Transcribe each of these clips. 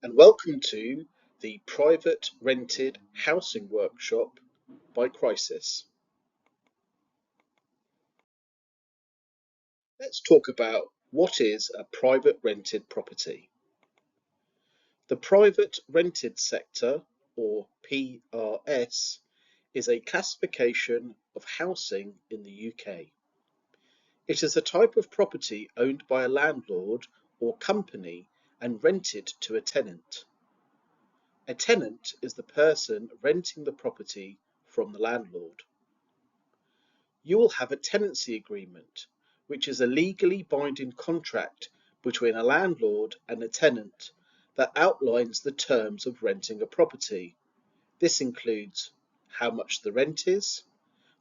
And welcome to the Private Rented Housing Workshop by Crisis. Let's talk about what is a private rented property. The private rented sector, or PRS, is a classification of housing in the UK. It is a type of property owned by a landlord or company and rented to a tenant. A tenant is the person renting the property from the landlord. You will have a tenancy agreement, which is a legally binding contract between a landlord and a tenant that outlines the terms of renting a property. This includes how much the rent is,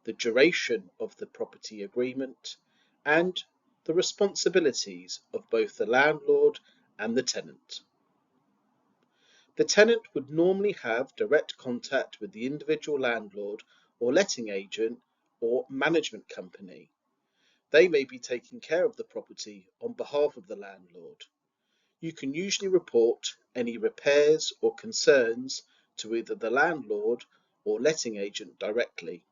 the duration of the property agreement, and the responsibilities of both the landlord and the tenant. The tenant would normally have direct contact with the individual landlord or letting agent or management company. They may be taking care of the property on behalf of the landlord. You can usually report any repairs or concerns to either the landlord or letting agent directly.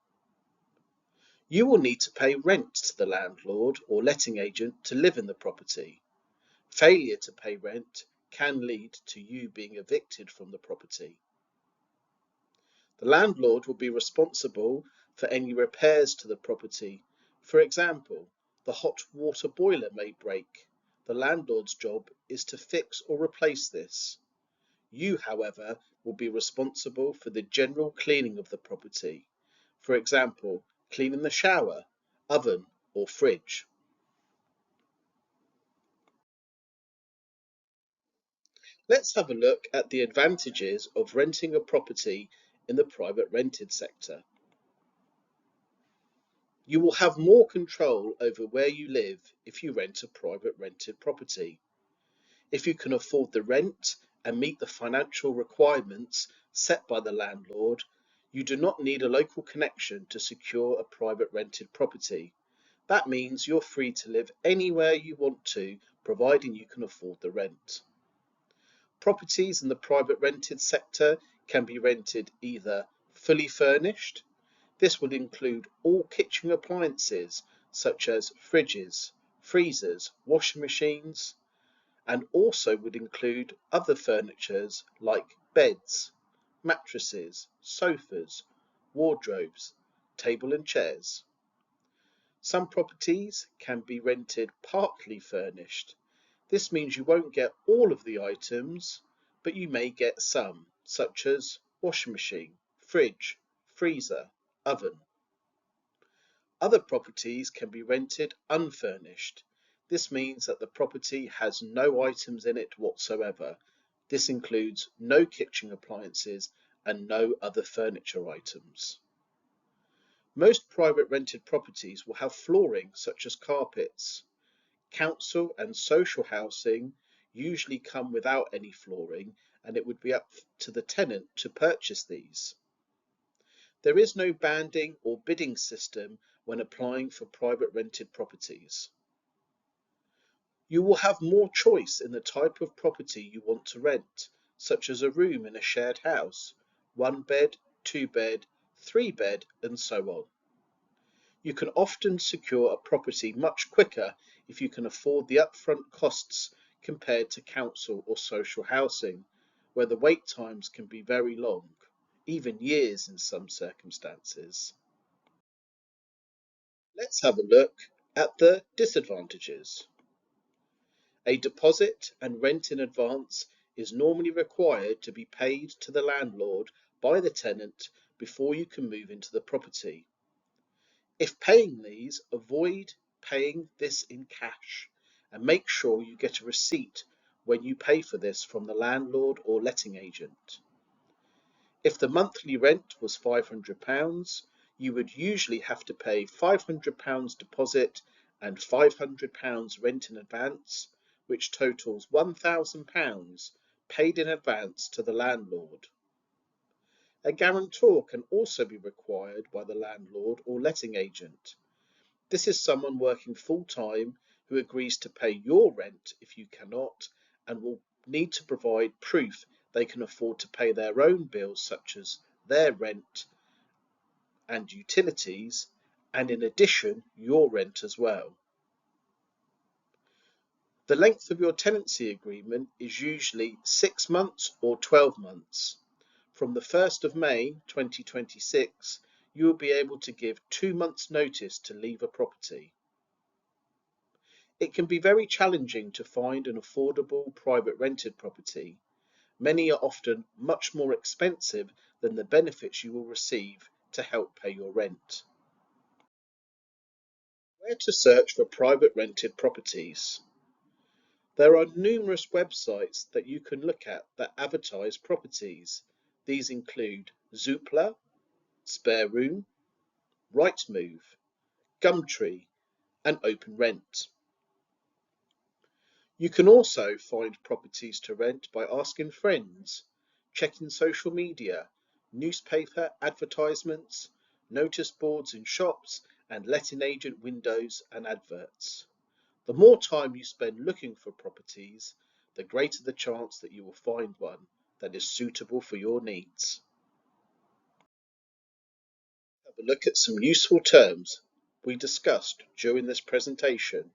You will need to pay rent to the landlord or letting agent to live in the property. Failure to pay rent can lead to you being evicted from the property. The landlord will be responsible for any repairs to the property. For example, the hot water boiler may break. The landlord's job is to fix or replace this. You, however, will be responsible for the general cleaning of the property. For example, cleaning the shower, oven, or fridge. Let's have a look at the advantages of renting a property in the private rented sector. You will have more control over where you live if you rent a private rented property. If you can afford the rent and meet the financial requirements set by the landlord, you do not need a local connection to secure a private rented property. That means you're free to live anywhere you want to, providing you can afford the rent. Properties in the private rented sector can be rented either fully furnished. This would include all kitchen appliances such as fridges, freezers, washing machines, and also would include other furnitures like beds, mattresses, sofas, wardrobes, table and chairs. Some properties can be rented partly furnished. This means you won't get all of the items, but you may get some, such as washing machine, fridge, freezer, oven. Other properties can be rented unfurnished. This means that the property has no items in it whatsoever. This includes no kitchen appliances and no other furniture items. Most private rented properties will have flooring such as carpets. Council and social housing usually come without any flooring, and it would be up to the tenant to purchase these. There is no banding or bidding system when applying for private rented properties. You will have more choice in the type of property you want to rent, such as a room in a shared house, one bed, two bed, three bed, and so on. You can often secure a property much quicker if you can afford the upfront costs compared to council or social housing, where the wait times can be very long, even years in some circumstances. Let's have a look at the disadvantages. A deposit and rent in advance is normally required to be paid to the landlord by the tenant before you can move into the property. If paying these, avoid paying this in cash and make sure you get a receipt when you pay for this from the landlord or letting agent. If the monthly rent was £500, you would usually have to pay £500 deposit and £500 rent in advance, which totals £1,000 paid in advance to the landlord. A guarantor can also be required by the landlord or letting agent. This is someone working full-time who agrees to pay your rent if you cannot and will need to provide proof they can afford to pay their own bills, such as their rent and utilities, and in addition, your rent as well. The length of your tenancy agreement is usually 6 months or 12 months. From the 1st of May 2026, you will be able to give 2 months' notice to leave a property. It can be very challenging to find an affordable private rented property. Many are often much more expensive than the benefits you will receive to help pay your rent. Where to search for private rented properties? There are numerous websites that you can look at that advertise properties. These include Zoopla, Spare Room, Rightmove, Gumtree, and Open Rent. You can also find properties to rent by asking friends, checking social media, newspaper advertisements, notice boards in shops, and letting agent windows and adverts. The more time you spend looking for properties, the greater the chance that you will find one that is suitable for your needs. Have a look at some useful terms we discussed during this presentation.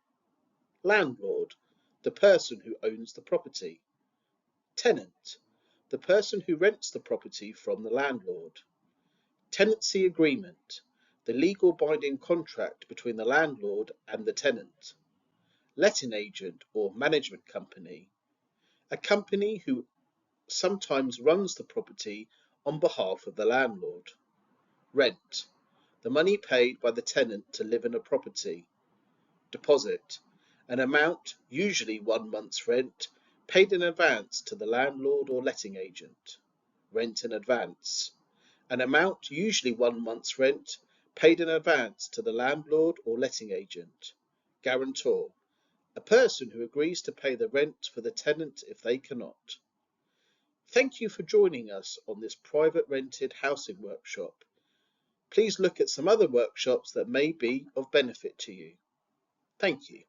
Landlord, the person who owns the property. Tenant, the person who rents the property from the landlord. Tenancy agreement, the legal binding contract between the landlord and the tenant. Letting agent or management company, a company who sometimes runs the property on behalf of the landlord. Rent, the money paid by the tenant to live in a property. Deposit, an amount, usually 1 month's rent, paid in advance to the landlord or letting agent. Rent in advance, an amount, usually 1 month's rent, paid in advance to the landlord or letting agent. Guarantor, a person who agrees to pay the rent for the tenant if they cannot. Thank you for joining us on this private rented housing workshop. Please look at some other workshops that may be of benefit to you. Thank you.